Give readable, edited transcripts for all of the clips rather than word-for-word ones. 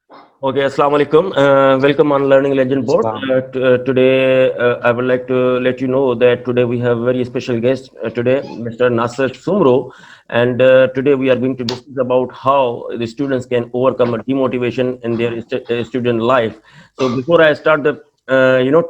Okay, Assalamu alaikum. Welcome on Learning Legend Board. Islam. Today, I would like to let you know that today we have a very special guest today, Mr. Nasir Soomro. And today we are going to discuss about how the students can overcome a demotivation in their student life. So before I start the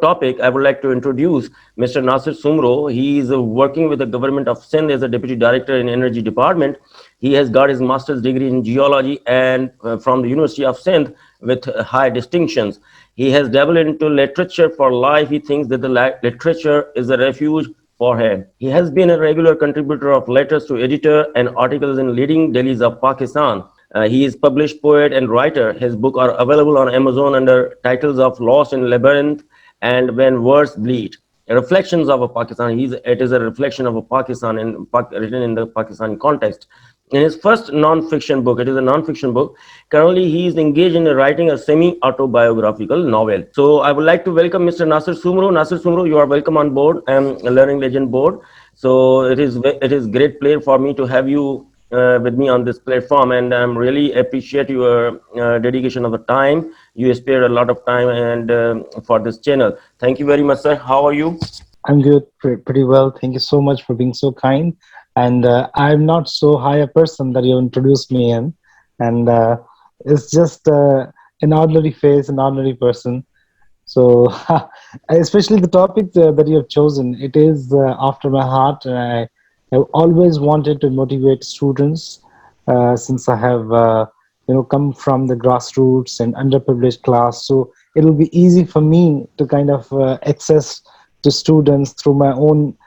topic, I would like to introduce Mr. Nasir Soomro. He is working with the government of Sindh as a deputy director in energy department. He has got his master's degree in geology and from the University of Sindh with high distinctions. He has dabbled into literature for life. He thinks that the literature is a refuge for him. He has been a regular contributor of letters to editor and articles in leading dailies of Pakistan. He is published poet and writer. His books are available on Amazon under titles of Lost in Labyrinth and When Words Bleed. Reflections of a Pakistan. It is a reflection of a Pakistan written in the Pakistani context. In his first non-fiction book, it is a non-fiction book. Currently, he is engaged in writing a semi-autobiographical novel. So, I would like to welcome Mr. Nasir Soomro. Nasir Soomro, you are welcome on board. Learning Legend board. So, it is great pleasure for me to have you with me on this platform, and I'm really appreciate your dedication of the time. You spared a lot of time and for this channel. Thank you very much, sir. How are you? I'm good, pretty well. Thank you so much for being so kind. And I'm not so high a person that you introduced me in. And it's just an ordinary face, an ordinary person. So, especially the topic that you have chosen, it is after my heart. And I've always wanted to motivate students since I have, come from the grassroots and underprivileged class. So it'll be easy for me to kind of access to students through my own,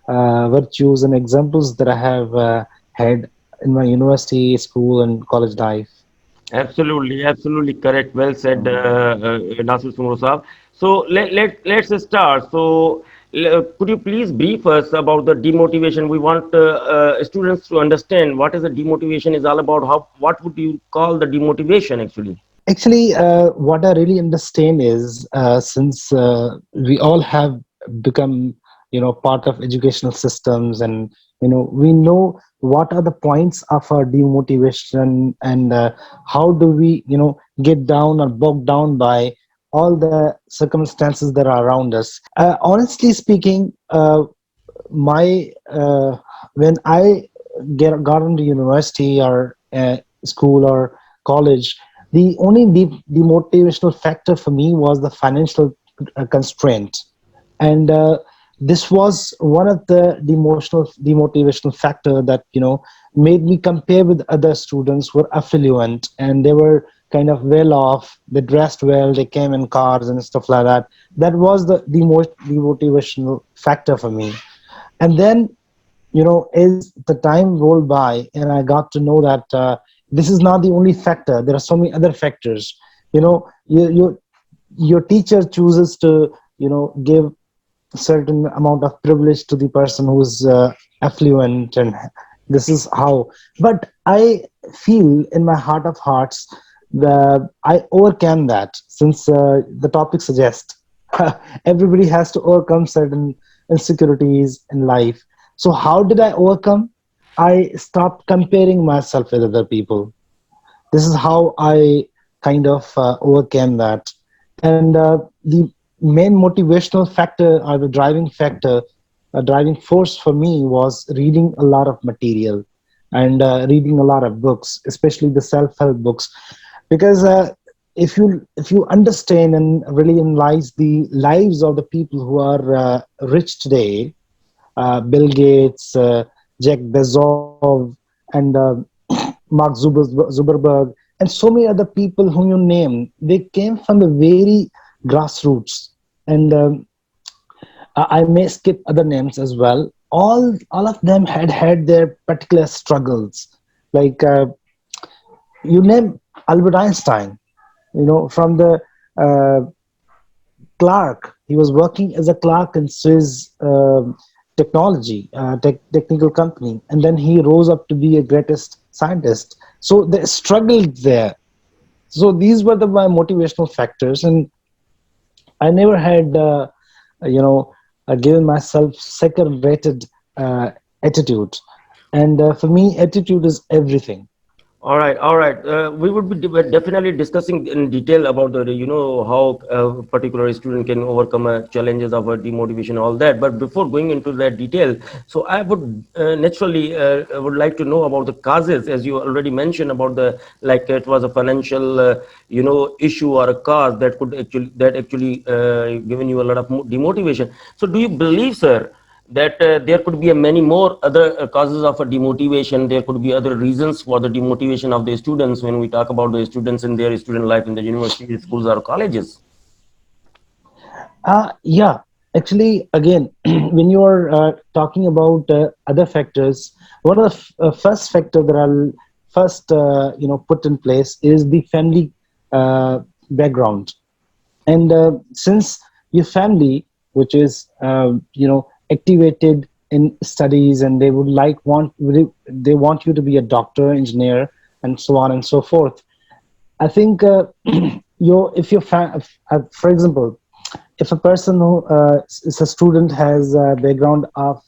virtues and examples that I have had in my university, school, and college life. Absolutely, absolutely correct. Well said, Nasir Soomro Saab. So let's start. So could you please brief us about the demotivation? We want students to understand what is the demotivation is all about. What would you call the demotivation actually? Actually, what I really understand is since we all have become, part of educational systems, and we know what are the points of our demotivation, and how do we, get down or bogged down by all the circumstances that are around us. Honestly speaking, my when I got into university or school or college, the only demotivational factor for me was the financial constraint, and this was one of the demotivational factor that made me compare with other students who were affluent, and they were kind of well off. They dressed well, they came in cars and stuff like that. That was the most demotivational factor for me. And then, as the time rolled by and I got to know that this is not the only factor, there are so many other factors. Your teacher chooses to give a certain amount of privilege to the person who's affluent, and this is how. But I feel in my heart of hearts that I overcame that, since the topic suggests everybody has to overcome certain insecurities in life. So how did I overcome? I stopped comparing myself with other people. This is how I kind of overcame that. And the main motivational factor, or the driving factor, driving force for me, was reading a lot of material, and reading a lot of books, especially the self-help books, because if you understand and really analyze the lives of the people who are rich today, Bill Gates, Jack Bezos, and Zuckerberg, and so many other people whom you name, they came from the very grassroots. And I may skip other names as well. All of them had their particular struggles. Like you name Albert Einstein, from the uh, clerk. He was working as a clerk in Swiss technical company, and then he rose up to be a greatest scientist. So they struggled there. So these were my motivational factors, and I never had, given myself second-rated attitude. And for me, attitude is everything. All right, all right. We would be definitely discussing in detail about the, how a particular student can overcome challenges of demotivation, all that. But before going into that detail, so I would naturally would like to know about the causes, as you already mentioned about the, like it was a financial, issue or a cause that could actually given you a lot of demotivation. So do you believe, sir, that there could be a many more other causes of a demotivation? There could be other reasons for the demotivation of the students when we talk about the students in their student life in the university, schools, or colleges. Yeah, actually, again, when you are talking about other factors, one of the first factor that I'll first put in place is the family background. And since your family, which is activated in studies, and they would they want you to be a doctor, engineer, and so on and so forth. I think if you're for example, if a person who is a student has a background of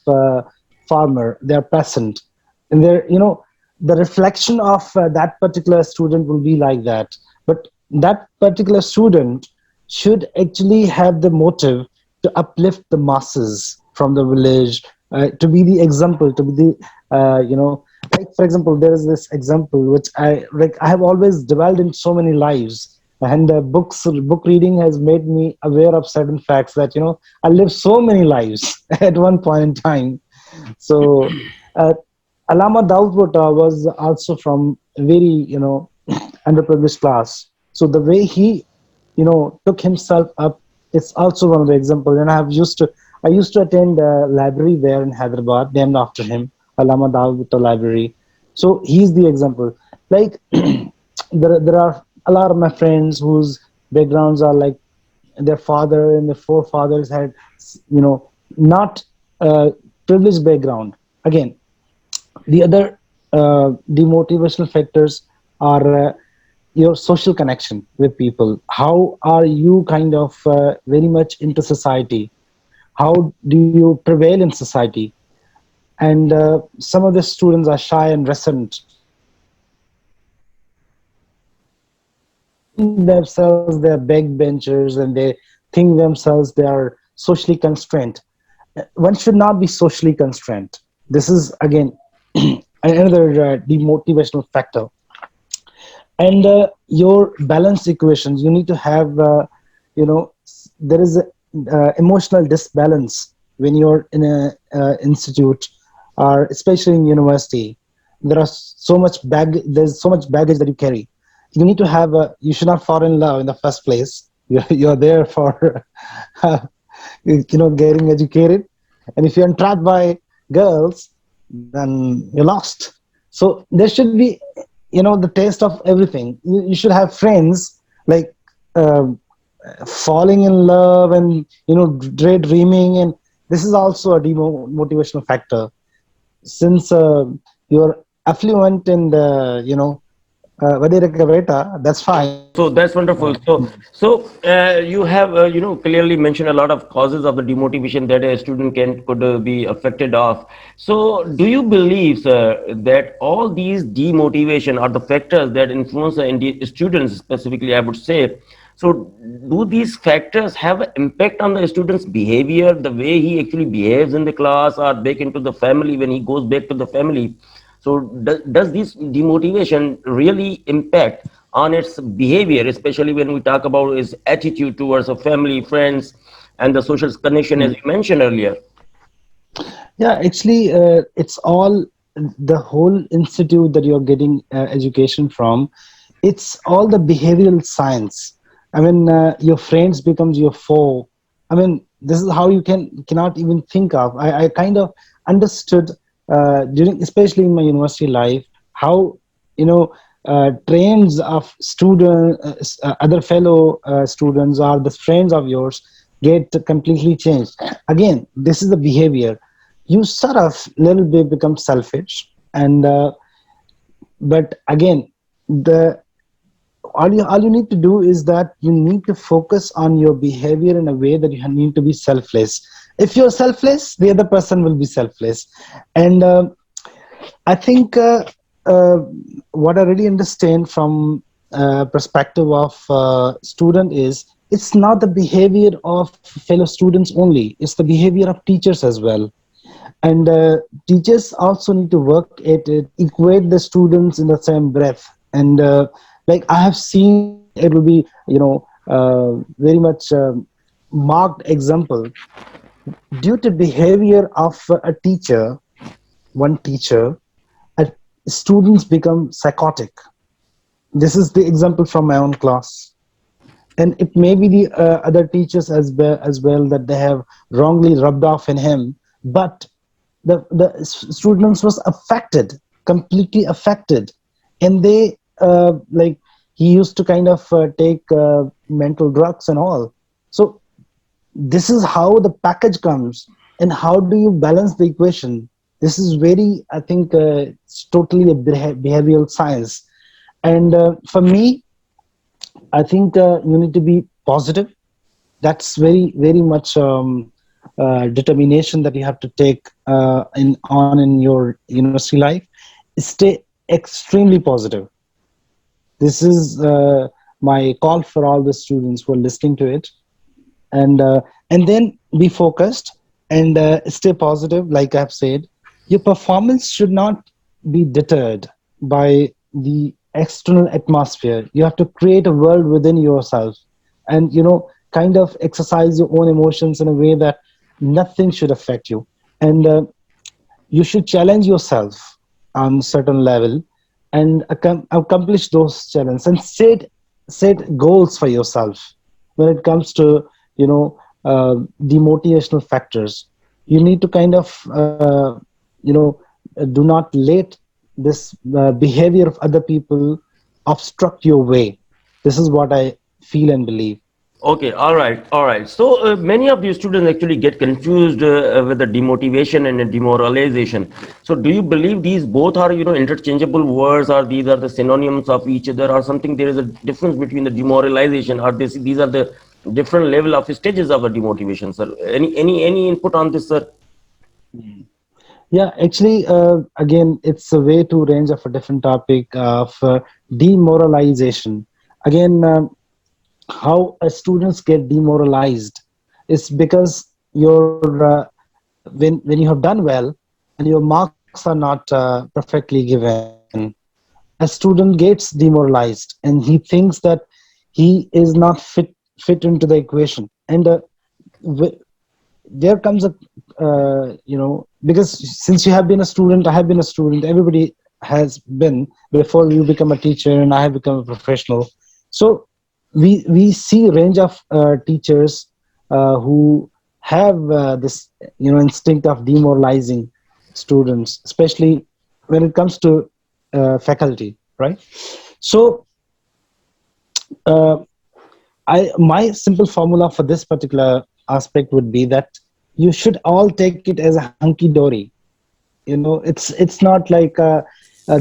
farmer, they're peasant, and they're the reflection of that particular student will be like that. But that particular student should actually have the motive to uplift the masses from the village, to be the example, to be the like, for example, there is this example which I have always dwelled in so many lives, and book reading has made me aware of certain facts that I lived so many lives at one point in time. So uh, Alama Daud was also from a very underprivileged class. So the way he took himself up, it's also one of the examples. And I used to attend a library there in Hyderabad named after him, Alama Daud Library. So he's the example. Like there are a lot of my friends whose backgrounds are like their father and their forefathers had not privileged background. Again, the other demotivational factors are your social connection with people. How are you kind of very much into society? How do you prevail in society? And some of the students are shy and reticent, think themselves they're backbenchers, and they think themselves they are socially constrained. One should not be socially constrained. This is again another demotivational factor. And your balance equations, you need to have there is a emotional disbalance when you're in a institute, or especially in university. There's so much baggage that you carry. You need to have you should not fall in love in the first place. You're there for getting educated, and if you're entrapped by girls, then you're lost. So there should be the taste of everything. You should have friends, like um falling in love, and daydreaming, and this is also a motivational factor. Since you're affluent in the Vadira Cabreta, that's fine. So that's wonderful. So you have clearly mentioned a lot of causes of the demotivation that a student can could be affected of. So do you believe, sir, that all these demotivation are the factors that influence the students specifically? I would say. So do these factors have an impact on the student's behavior, the way he actually behaves in the class or back into the family when he goes back to the family? So does this demotivation really impact on its behavior, especially when we talk about his attitude towards a family, friends, and the social connection, as you mentioned earlier? Yeah, actually, it's all the whole institute that you're getting education from. It's all the behavioral science. I mean, your friends becomes your foe. I mean, this is how you cannot even think of. I kind of understood during, especially in my university life, how trains of other fellow students or the friends of yours get completely changed. Again, this is the behavior. You sort of little bit become selfish, and but again, the all you need to do is that you need to focus on your behavior in a way that you need to be selfless. If you're selfless, the other person will be selfless. And I think uh, what I really understand from perspective of student is it's not the behavior of fellow students only, it's the behavior of teachers as well. And teachers also need to work at it, equate the students in the same breath. And like I have seen, it will be, very much marked example. Due to behavior of a teacher, one teacher, students become psychotic. This is the example from my own class, and it may be the other teachers as well that they have wrongly rubbed off in him. But the students was affected, completely affected. And they like he used to kind of take mental drugs and all. So this is how the package comes. And how do you balance the equation? This is very, I think, it's totally a behavioral science. And for me, I think you need to be positive. That's very much determination that you have to take in your university life. Stay extremely positive. This is my call for all the students who are listening to it. And then be focused and stay positive. Like I've said, your performance should not be deterred by the external atmosphere. You have to create a world within yourself, and kind of exercise your own emotions in a way that nothing should affect you. And you should challenge yourself on certain level, and accomplish those challenges, and set goals for yourself. When it comes to demotivational factors, you need to kind of do not let this behavior of other people obstruct your way. This is what I feel and believe. Okay, all right, all right. So many of the students actually get confused with the demotivation and the demoralization. So do you believe these both are, interchangeable words, or these are the synonyms of each other, or something? There is a difference between the demoralization, or these are the different level of stages of the demotivation, sir? Any input on this, sir? Yeah, actually, again, it's a way to range of a different topic of demoralization. Again, how students get demoralized is because when you have done well and your marks are not perfectly given, a student gets demoralized and he thinks that he is not fit into the equation. And there comes a because since you have been a student, I have been a student, everybody has been before you become a teacher, and I have become a professional. So we see a range of teachers who have this instinct of demoralizing students, especially when it comes to faculty, right? So uh, my simple formula for this particular aspect would be that you should all take it as a hunky dory. It's not like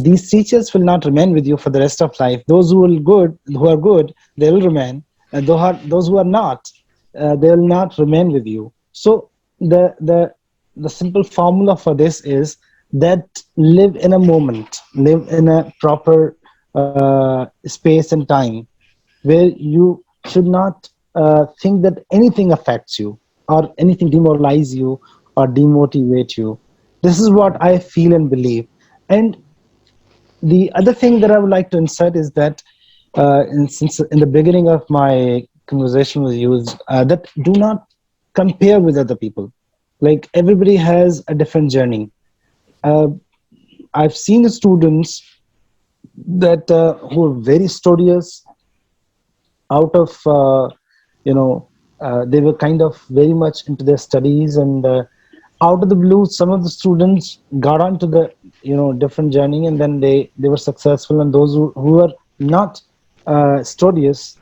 these teachers will not remain with you for the rest of life. Those who are good, they will remain, and those who are not, they will not remain with you. So the simple formula for this is that live in a moment, live in a proper space and time, where you should not think that anything affects you or anything demoralize you or demotivate you. This is what I feel and believe. And the other thing that I would like to insert is that since in the beginning of my conversation with you, is that do not compare with other people. Like everybody has a different journey. uh, I've seen students that who are very studious, out of they were kind of very much into their studies, and out of the blue some of the students got onto the different journey, and then they were successful. And who were not studious,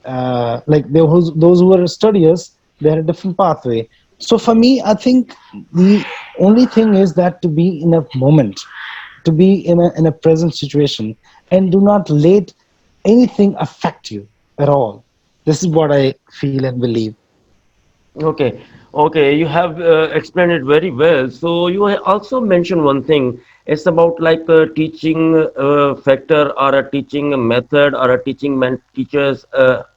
those who were studious, they had a different pathway. So for me, I think the only thing is that to be in a moment, to be in a present situation, and do not let anything affect you at all. This is what I feel and believe. Okay, okay, you have explained it very well. So you also mentioned one thing. It's about like a teaching factor or a teaching method or a teaching man teacher's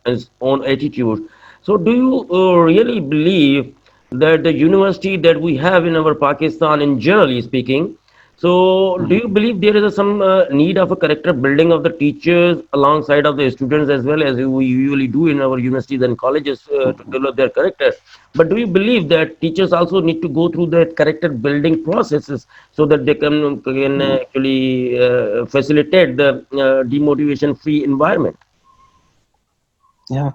his own attitude. So do you really believe that the university that we have in our Pakistan, in generally speaking, so, do you believe there is some need of a character building of the teachers alongside of the students as well as we usually do in our universities and colleges to develop their characters? But do you believe that teachers also need to go through the character building processes so that they can actually facilitate the demotivation free environment? Yeah.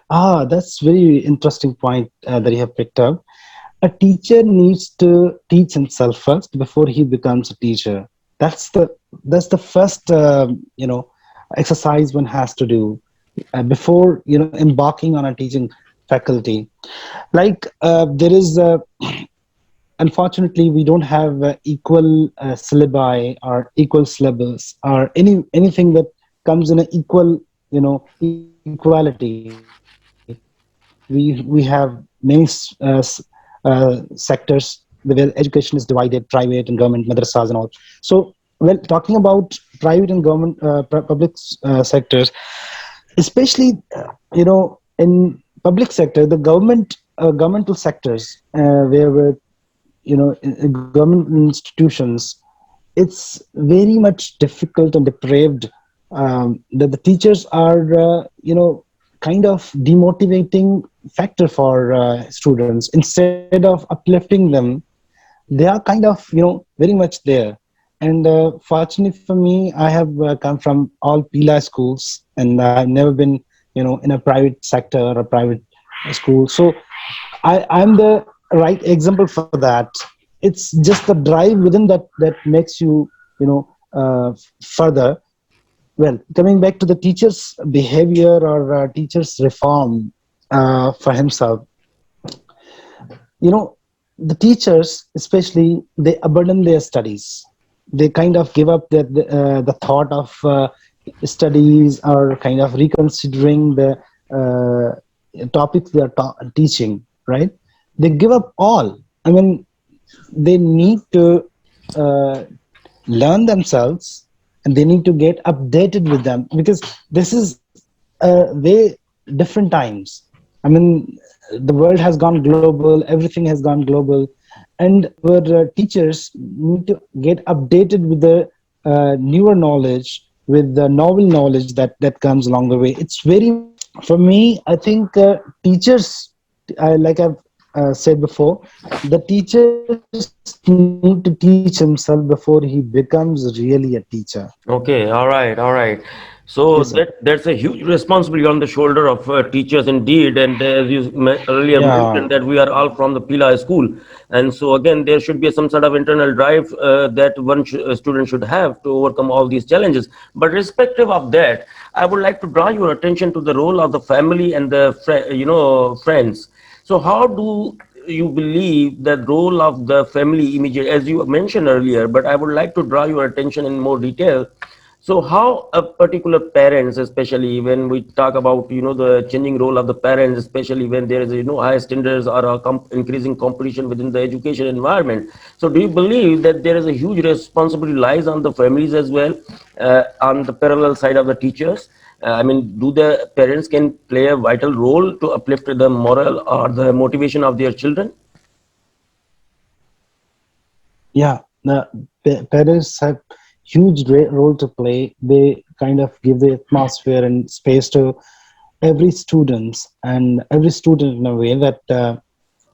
That's very interesting point that you have picked up. A teacher needs to teach himself first before he becomes a teacher. That's the first exercise one has to do before embarking on a teaching faculty. Like there is unfortunately we don't have equal syllabi or equal syllabus or anything that comes in an equal equality. We have many sectors where education is divided, private and government, madrasas and all. So when talking about private and government public sectors, especially in public sector, the governmental sectors where government institutions, it's very much difficult and depraved, that the teachers are kind of demotivating factor for students. Instead of uplifting them, they are kind of very much there. And fortunately for me, I have come from all Pila schools, and I've never been in a private sector or a private school. So I'm the right example for that. It's just the drive within that makes you further. Well, coming back to the teacher's behavior or teacher's reform for himself, the teachers especially, they abandon their studies. They kind of give up the thought of studies, or kind of reconsidering the topics they are teaching, right? They give up all. I mean, they need to uh, learn themselves, and they need to get updated with them, because this is way different times. I mean, the world has gone global, everything has gone global, and our teachers need to get updated with the newer knowledge, with the novel knowledge that comes along the way. It's very much, for me, I think teachers, like I've said before, the teachers need to teach himself before he becomes really a teacher. Okay, all right, all right. Yes, sir. So that's a huge responsibility on the shoulder of teachers indeed. And as you earlier Yeah. mentioned that we are all from the Pila school, and so again there should be some sort of internal drive that one student should have to overcome all these challenges. But irrespective of that, I would like to draw your attention to the role of the family and the friends. So how do you believe the role of the family immediate, as you mentioned earlier, but I would like to draw your attention in more detail. So how a particular parents, especially when we talk about, the changing role of the parents, especially when there is, high standards or a increasing competition within the education environment. So do you believe that there is a huge responsibility lies on the families as well, on the parallel side of the teachers? I mean, do the parents can play a vital role to uplift the moral or the motivation of their children? Yeah, the parents have huge role to play. They kind of give the atmosphere and space to every students, and every student in a way that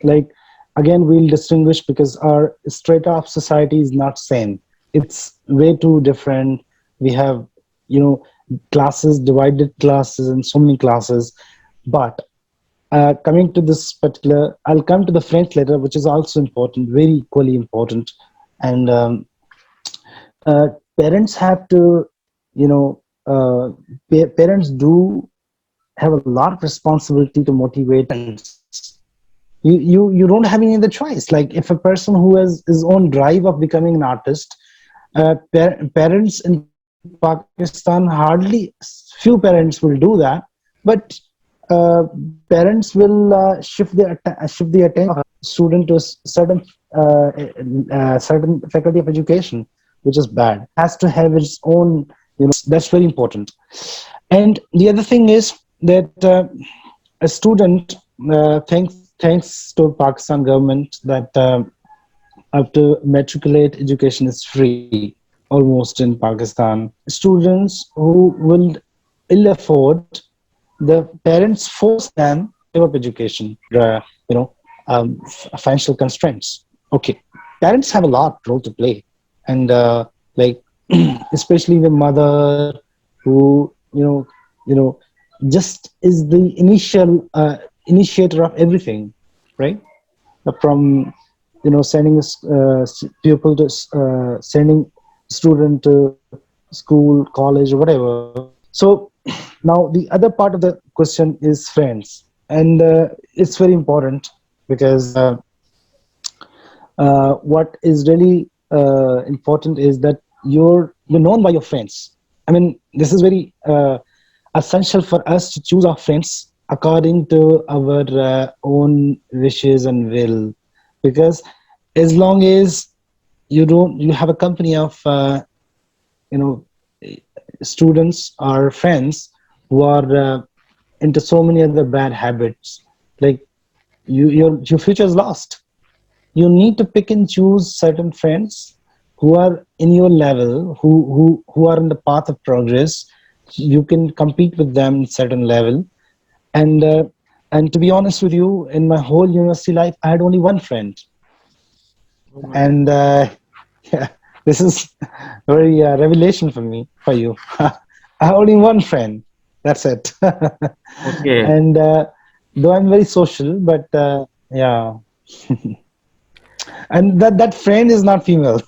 like, again, we'll distinguish, because our strata of society is not same. It's way too different. We have you know classes, divided classes, and so many classes. But coming to this particular, I'll come to the French letter, which is also important, very equally important. And uh, parents have to, you know, parents do have a lot of responsibility to motivate students. You don't have any other choice. Like, if a person who has his own drive of becoming an artist, parents in Pakistan, hardly few parents will do that. But parents will shift the attention of a student to a certain faculty of education, which is bad. Has to have its own, that's very important. And the other thing is that a student, thanks to Pakistan government, that after matriculate education is free almost in Pakistan. Students who will ill afford, the parents force them to give up education, you know financial constraints. Okay, parents have a lot role to play, and like especially the mother, who you know just is the initiator of everything, right? From sending pupil to sending student to school, college, or whatever. So now the other part of the question is friends, and it's very important because what is really important is that you're known by your friends. I mean, this is very essential for us to choose our friends according to our own wishes and will, because as long as you have a company of you know students or friends who are into so many other bad habits, like your future is lost. You need to pick and choose certain friends who are in your level, who are in the path of progress. You can compete with them in certain level. And to be honest with you, in my whole university life, I had only one friend. Oh my God. And yeah, this is very revelation for me, for you. I have only one friend. That's it. Okay. And though I'm very social, but yeah, and that friend is not female.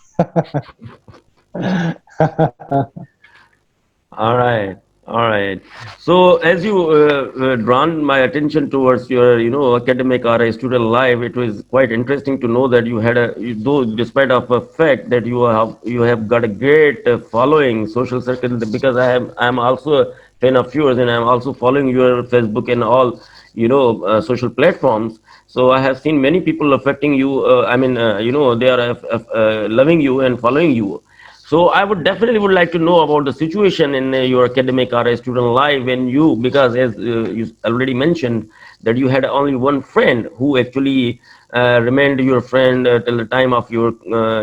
All right, all right. So as you drawn my attention towards your, academic or a student life, it was quite interesting to know that you had though despite of a fact that you have got a great following social circle, because I'm also a fan of yours, and I'm also following your Facebook and all, social platforms. So I have seen many people affecting you. I mean, they are loving you and following you. So I would definitely would like to know about the situation in your academic or a student life when you, because as you already mentioned that you had only one friend who actually remained your friend till the time of your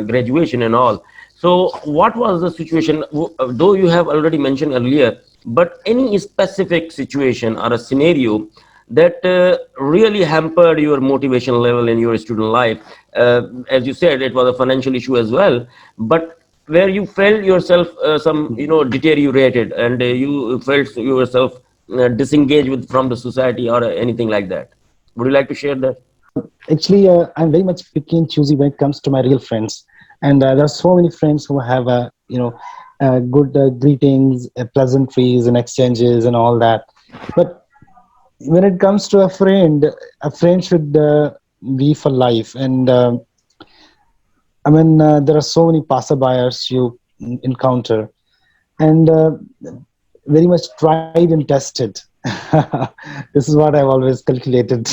graduation and all. So what was the situation? Though you have already mentioned earlier, but any specific situation or a scenario that really hampered your motivation level in your student life? As you said, it was a financial issue as well, but where you felt yourself some deteriorated, and you felt yourself disengaged with from the society or anything like that. Would you like to share that? Actually, I'm very much picky and choosy when it comes to my real friends, and there are so many friends who have good greetings, pleasantries, and exchanges, and all that. But when it comes to a friend should be for life. And I mean, there are so many passerbyers you encounter, and very much tried and tested. This is what I've always calculated.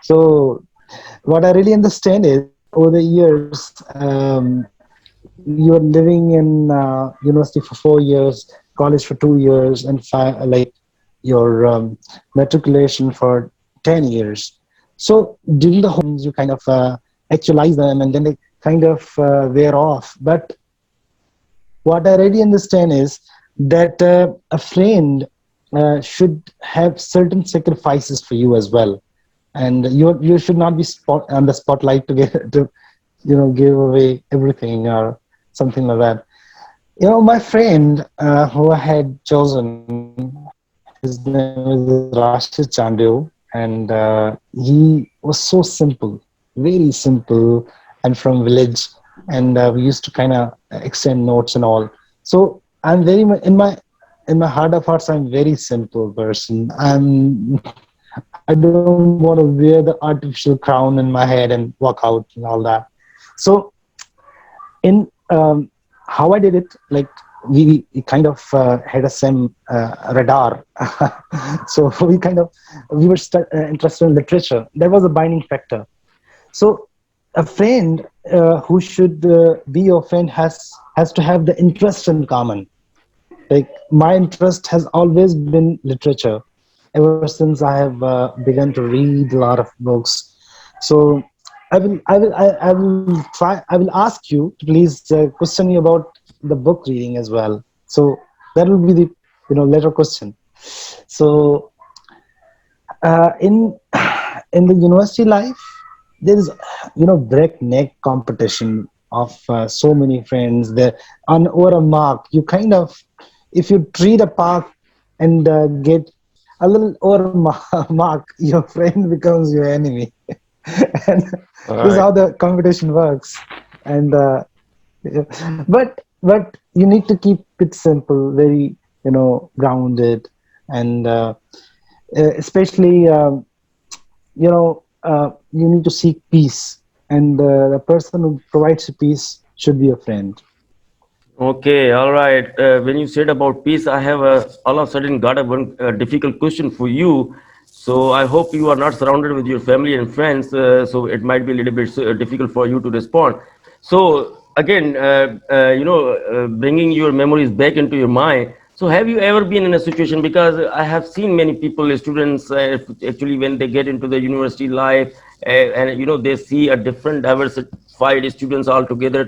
So what I really understand is over the years, you're living in university for 4 years, college for 2 years, and like your matriculation for 10 years. So during the whole you kind of actualize them, and then they kind of wear off. But what I really understand is that a friend should have certain sacrifices for you as well, and you should not be on the spotlight to get to give away everything or something like that. My friend who I had chosen, his name is Rashid Chandu, and he was so simple, very simple, and from village, and we used to kind of exchange notes and all. So I'm very much in my heart of hearts, I'm very simple person. I don't want to wear the artificial crown in my head and walk out and all that. So in how I did it, like we kind of had a same radar. So we were interested in literature. That was a binding factor. So a friend who should be your friend has to have the interest in common. Like my interest has always been literature ever since I have begun to read a lot of books. So I will try. I will ask you to please question me about the book reading as well. So that will be the later question. So in in the university life, there is breakneck competition of so many friends. There on over a mark, you kind of, if you treat a park and get a little over mark, your friend becomes your enemy. And All this is right. how the competition works. And yeah. But you need to keep it simple, very grounded, and especially you need to seek peace, and the person who provides you peace should be a friend. Okay, all right. When you said about peace, I have all of a sudden got a one difficult question for you. So I hope you are not surrounded with your family and friends, so it might be a little bit difficult for you to respond. So again, bringing your memories back into your mind. So have you ever been in a situation? Because I have seen many people, students, actually when they get into the university life, and they see a different diversified students altogether,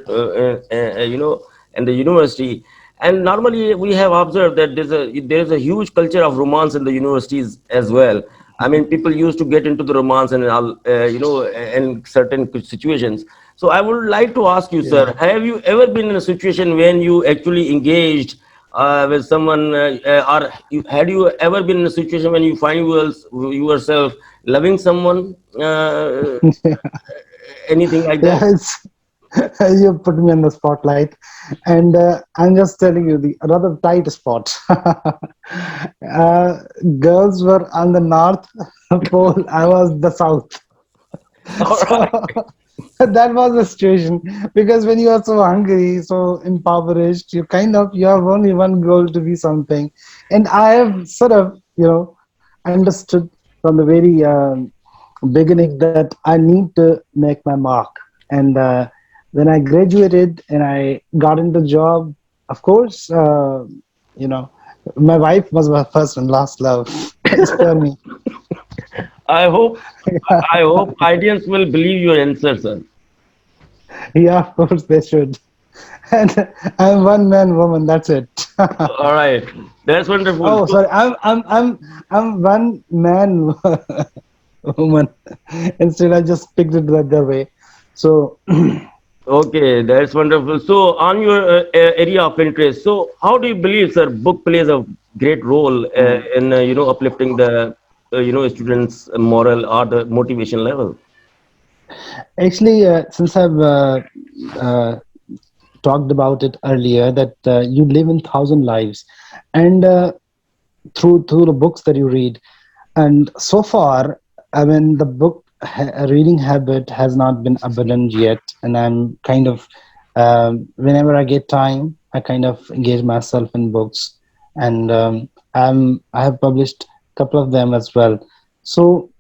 in the university. And normally we have observed that there is a huge culture of romance in the universities as well. I mean, people used to get into the romance and all, in certain situations. So I would like to ask you, sir, Yeah. have you ever been in a situation when you actually engaged with someone, or had you ever been in a situation when you find yourself loving someone, anything like Yeah, that? it's you put me on the spotlight, and I'm just telling you the rather tight spot. Girls were on the north pole, I was the south. All So right. that was the situation, because when you are so hungry, so impoverished, you have only one goal to be something. And I have sort of understood from the very beginning that I need to make my mark. And when I graduated and I got into job, of course, you know my wife was my first and last love. Spare me. I hope I hope audience will believe your answer, sir. Yeah, of course they should. And I'm one man woman. That's it. All right, that's wonderful. Oh, So, sorry. I'm one man woman. Instead, I just picked it the other way. So okay, that's wonderful. So, on your area of interest, so how do you believe, sir, book plays a great role in uplifting the students' moral or the motivation level? actually, since I've uh, talked about it earlier, that you live in thousand lives, and through the books that you read, and so far, I mean, the book reading habit has not been abundant yet, and I'm kind of whenever I get time, I kind of engage myself in books, and I have published a couple of them as well. So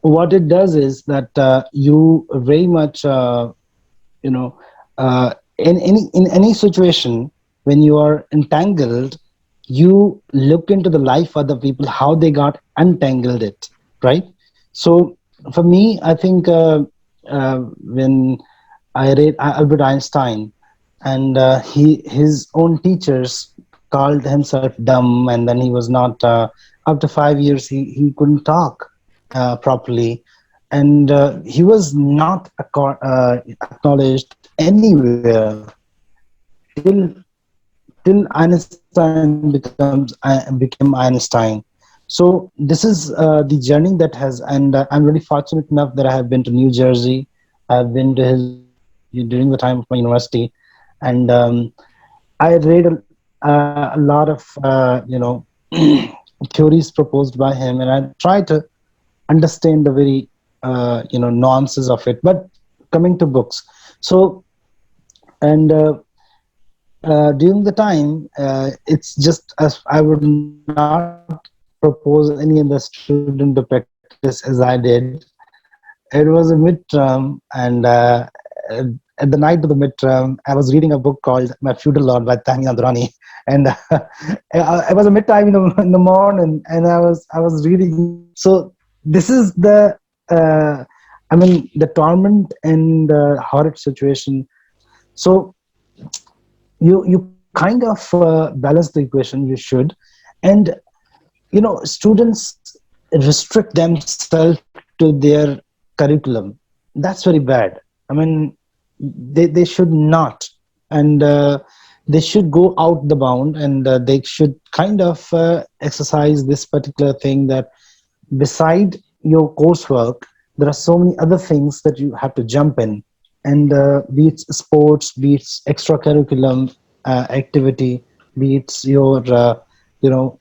what it does is that you very much you know in any situation, when you are entangled, you look into the life of other people, how they got untangled it, right? So for me, I think when I read Albert Einstein, and his own teachers called himself dumb, and then he was not. After 5 years, he couldn't talk properly, and he was not acknowledged anywhere till Einstein became Einstein. So this is the journey that has, and I'm really fortunate enough that I have been to New Jersey. I've been to his during the time of my university, and I read a lot of theories proposed by him, and I try to understand the very nuances of it. But coming to books, so and During the time, it's just as I would not propose any other student to practice as I did. It was a midterm, and at the night of the midterm, I was reading a book called 𝓓𝓮𝓹𝓪𝓻 𝓢𝓲𝓻 𝓊𝓮𝓹𝓪𝓻 and it was a midtime in the morning, and I was reading it. So this is the I mean the torment and horrid situation. So you kind of balance the equation. You should, and students restrict themselves to their curriculum. That's very bad. I mean, they should not, and they should go out the bound, and they should kind of exercise this particular thing, that beside your coursework there are so many other things that you have to jump in, and be it sports, be it extracurriculum activity, be it your you know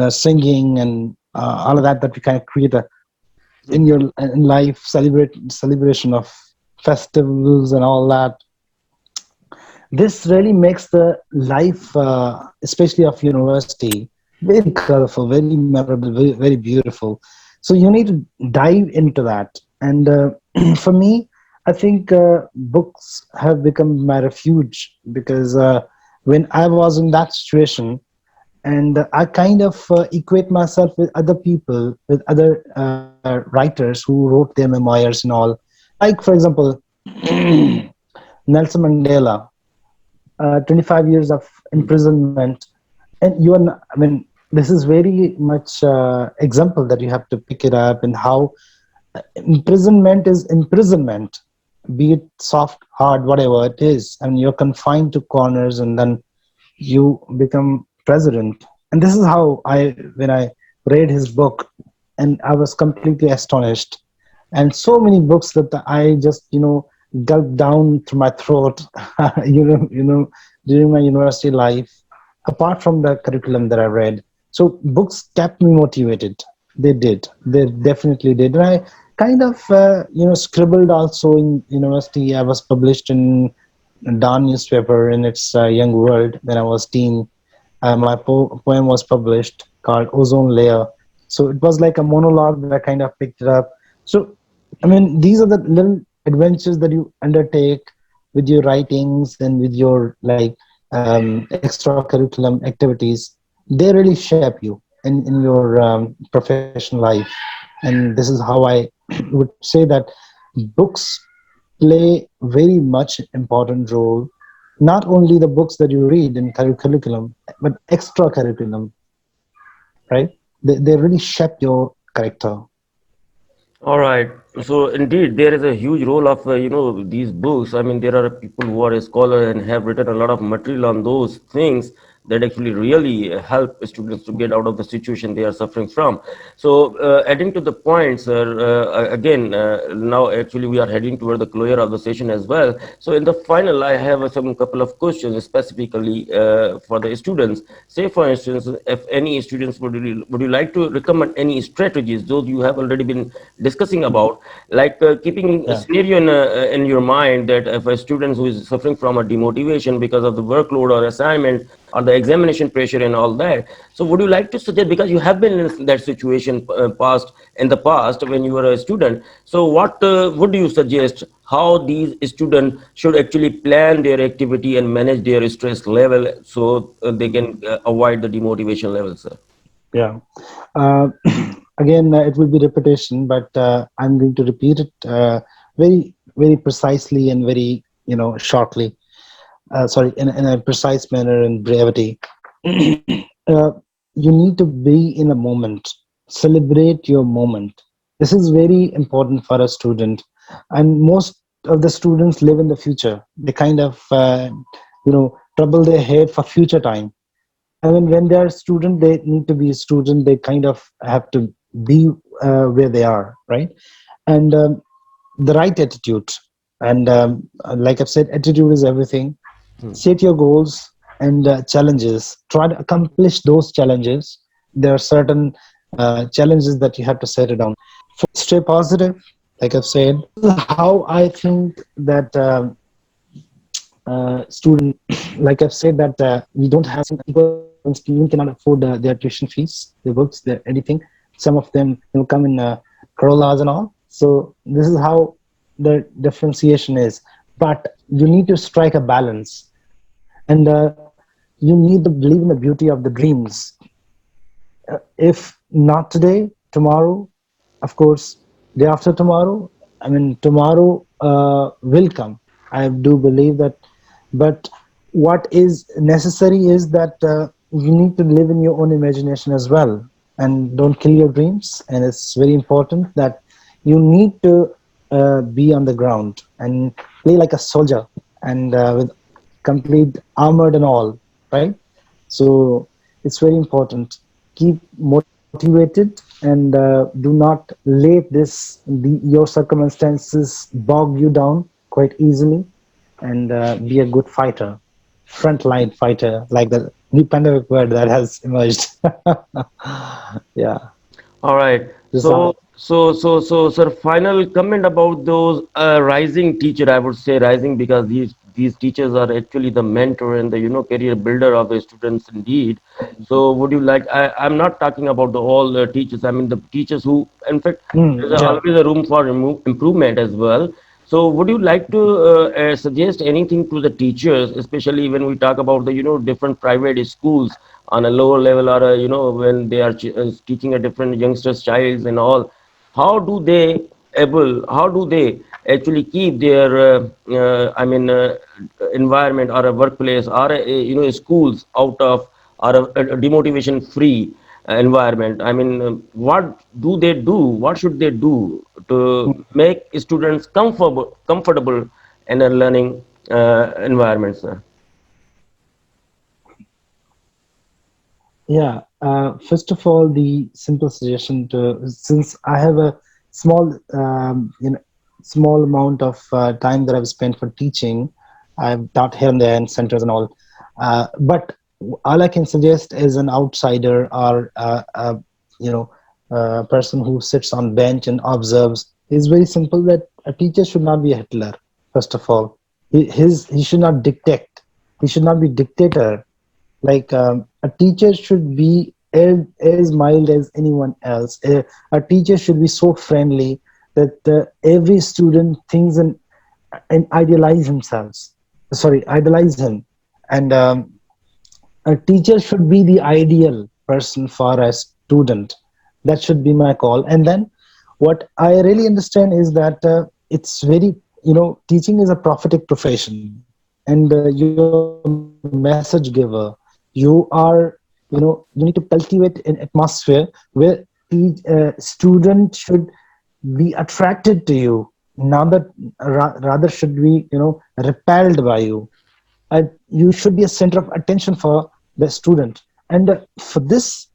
singing and all of that we kind of create a in your in life, celebration of festivals and all that. This really makes the life, especially of university, very colorful, very memorable, very beautiful. So you need to dive into that. And for me, I think books have become my refuge, because when I was in that situation, and I kind of equate myself with other people, with other writers who wrote their memoirs and all. Like, for example, Nelson Mandela, 25 years of imprisonment, and you are not, I mean, this is very much example that you have to pick it up, and how imprisonment is imprisonment, be it soft, hard, whatever it is, and you're confined to corners, and then you become president. And this is how I, when I read his book, and I was completely astonished. And so many books that I just gulped down through my throat, during my university life, apart from the curriculum that I read. So books kept me motivated. They did. They definitely did. And I kind of scribbled also in university. I was published in Dawn newspaper in its young world when I was teen. My poem was published called Ozone Layer. So it was like a monologue that I kind of picked it up. So, I mean, these are the little adventures that you undertake with your writings and with your like extracurriculum activities. They really shape you in your professional life. And this is how I would say that books play very much important role, not only the books that you read in curriculum, but extracurriculum, right? They really shape your character. All right. So indeed, there is a huge role of these books. I mean, there are people who are a scholar and have written a lot of material on those things that actually really help students to get out of the situation they are suffering from. So adding to the points, again, now actually we are heading toward the closure of the session as well. So in the final, I have some couple of questions specifically for the students. Say, for instance, if any students would you like to recommend any strategies, those you have already been discussing about, like keeping a Yeah. scenario in your mind that if a student who is suffering from a demotivation because of the workload or assignment or the examination pressure and all that, so would you like to suggest, because you have been in that situation past in the past when you were a student, so what would you suggest how these students should actually plan their activity and manage their stress level so they can avoid the demotivation levels, sir? Yeah. Uh, Again, it will be repetition, but I'm going to repeat it very precisely and very shortly. Sorry, in a precise manner and brevity. uh, you need to be in a moment. Celebrate your moment. This is very important for a student, and most of the students live in the future. They kind of trouble their head for future time. I mean, when they are student, they need to be a student. They kind of have to be where they are, right? And the right attitude. And like I've said, attitude is everything. Set your goals and challenges. Try to accomplish those challenges. There are certain challenges that you have to set it down. Stay positive, like I've said. This is how I think that student, like I've said that we don't have people even cannot afford their tuition fees, their books, their anything. Some of them come in Corollas and all. So this is how the differentiation is. But you need to strike a balance, and you need to believe in the beauty of the dreams. If not today, tomorrow, of course, day after tomorrow, I mean, tomorrow will come. I do believe that. But what is necessary is that you need to live in your own imagination as well, and don't kill your dreams. And it's very important that you need to be on the ground and play like a soldier, and with complete armored and all, right? So it's very important. Keep motivated, and do not let your circumstances bog you down quite easily, and be a good fighter, frontline fighter, like the new pandemic word that has emerged. Yeah, All right. this is how. Sir, final comment about those rising teacher. I would say rising because these teachers are actually the mentor and the career builder of the students indeed. So, would you like? I'm not talking about the all teachers. I mean the teachers who, in fact, there's Yeah. always a room for improvement as well. So, would you like to suggest anything to the teachers, especially when we talk about the different private schools on a lower level, or when they are teaching a different youngsters, childs and all? How do they actually keep their environment or a workplace or schools out of or a demotivation free environment? I mean, what do they do? What should they do to make students comfortable in a learning environment, sir? Yeah. First of all, the simple suggestion to, since I have a small, small amount of time that I've spent for teaching, I've taught here and there in centers and all. But all I can suggest is an outsider, or you know, a person who sits on bench and observes, is very simple. That a teacher should not be a Hitler. First of all, he should not dictate. He should not be dictator. Like a teacher should be as mild as anyone else. A teacher should be so friendly that every student thinks and idealize themselves. Sorry, idolize him. And a teacher should be the ideal person for a student. That should be my call. And then what I really understand is that it's very, teaching is a prophetic profession, and you're a message giver. You are, you need to cultivate an atmosphere where student should be attracted to you, not that rather should be, repelled by you. You should be a center of attention for the student. And for this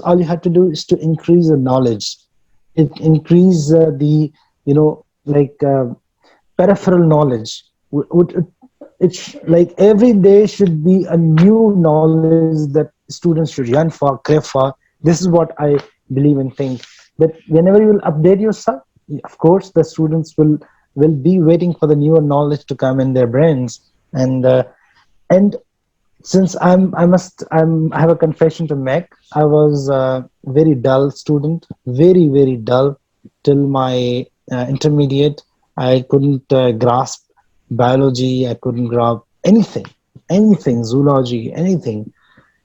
all you have to do is to increase the knowledge. It increase the, like peripheral knowledge. It's like every day should be a new knowledge that students should yearn for, crave for. This is what I believe and think, that whenever you will update yourself, of course the students will be waiting for the newer knowledge to come in their brains. And since I have a confession to make. I was a very dull student, very dull, till my intermediate. I couldn't grasp biology. I couldn't grasp anything, zoology, anything,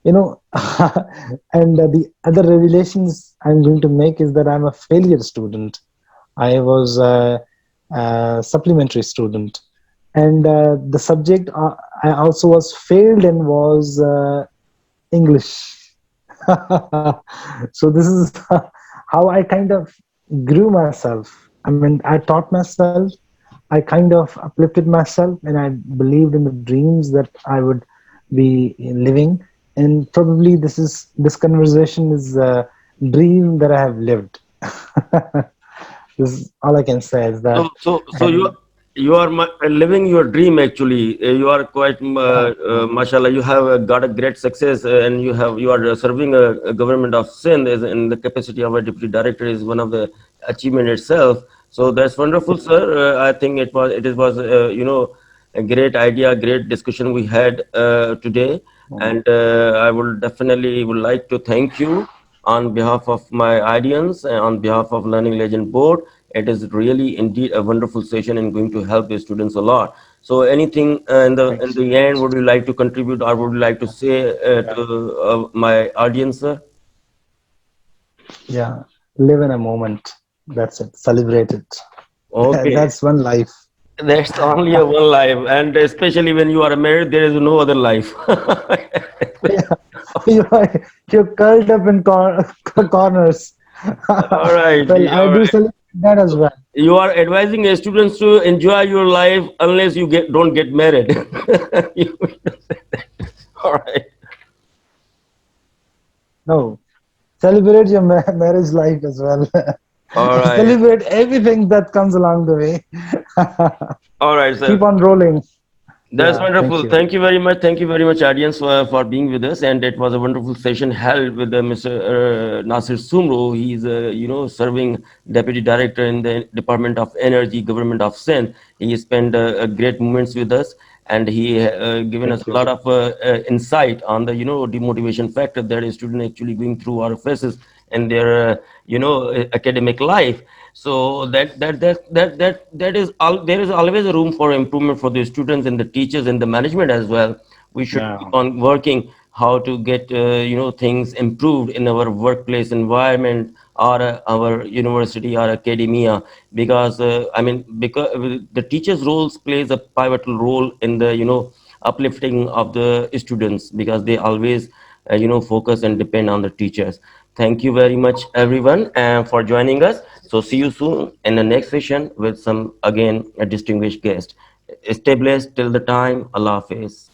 you know. And the other revelations I'm going to make is that I'm a failure student. I was a supplementary student, and the subject I also was failed in was English. So this is how I kind of grew myself. I mean, I taught myself, I kind of uplifted myself, and I believed in the dreams that I would be living. And probably this conversation is a dream that I have lived. This is all I can say is that. So And you are living your dream actually. You are quite mashallah. You have got a great success, and you are serving a government of Sindh as in the capacity of a deputy director is one of the achievement itself. So that's wonderful, sir. I think it was A great idea, great discussion we had today, and I will definitely would like to thank you on behalf of my audience and on behalf of Learning Legend Board. It is really indeed a wonderful session and going to help the students a lot. So, anything in Thanks. the end, would you like to contribute or would you like to say to my audience, sir? Yeah, live in a moment. That's it. Celebrate it. Okay, That's one life. that's only a one life, and especially when you are married, there is no other life. Yeah, you're curled up in corners. All right, Well, I all do right. celebrate that as well. You are advising students to enjoy your life unless you don't get married. You- all right, No, celebrate your marriage life as well. all right, Celebrate everything that comes along the way. all right, Keep sir. on rolling. That's Yeah, thank wonderful. you. Thank you very much. Thank you very much, audience, for being with us. And it was a wonderful session held with Mr. Nasir Soomro. He's, serving deputy director in the Department of Energy, Government of Sindh. He spent great moments with us, and he given us Thank a you. lot of insight on the, demotivation factor that a student actually going through our faces in their, academic life. So that is all. There is always a room for improvement for the students and the teachers and the management as well. We should keep Yeah, on working how to get things improved in our workplace environment or our university or academia, because because the teachers roles plays a pivotal role in the uplifting of the students, because they always focus and depend on the teachers. Thank you very much, everyone, for joining us. So see you soon in the next session with some again a distinguished guest. Stay blessed till the time. Allah Hafiz.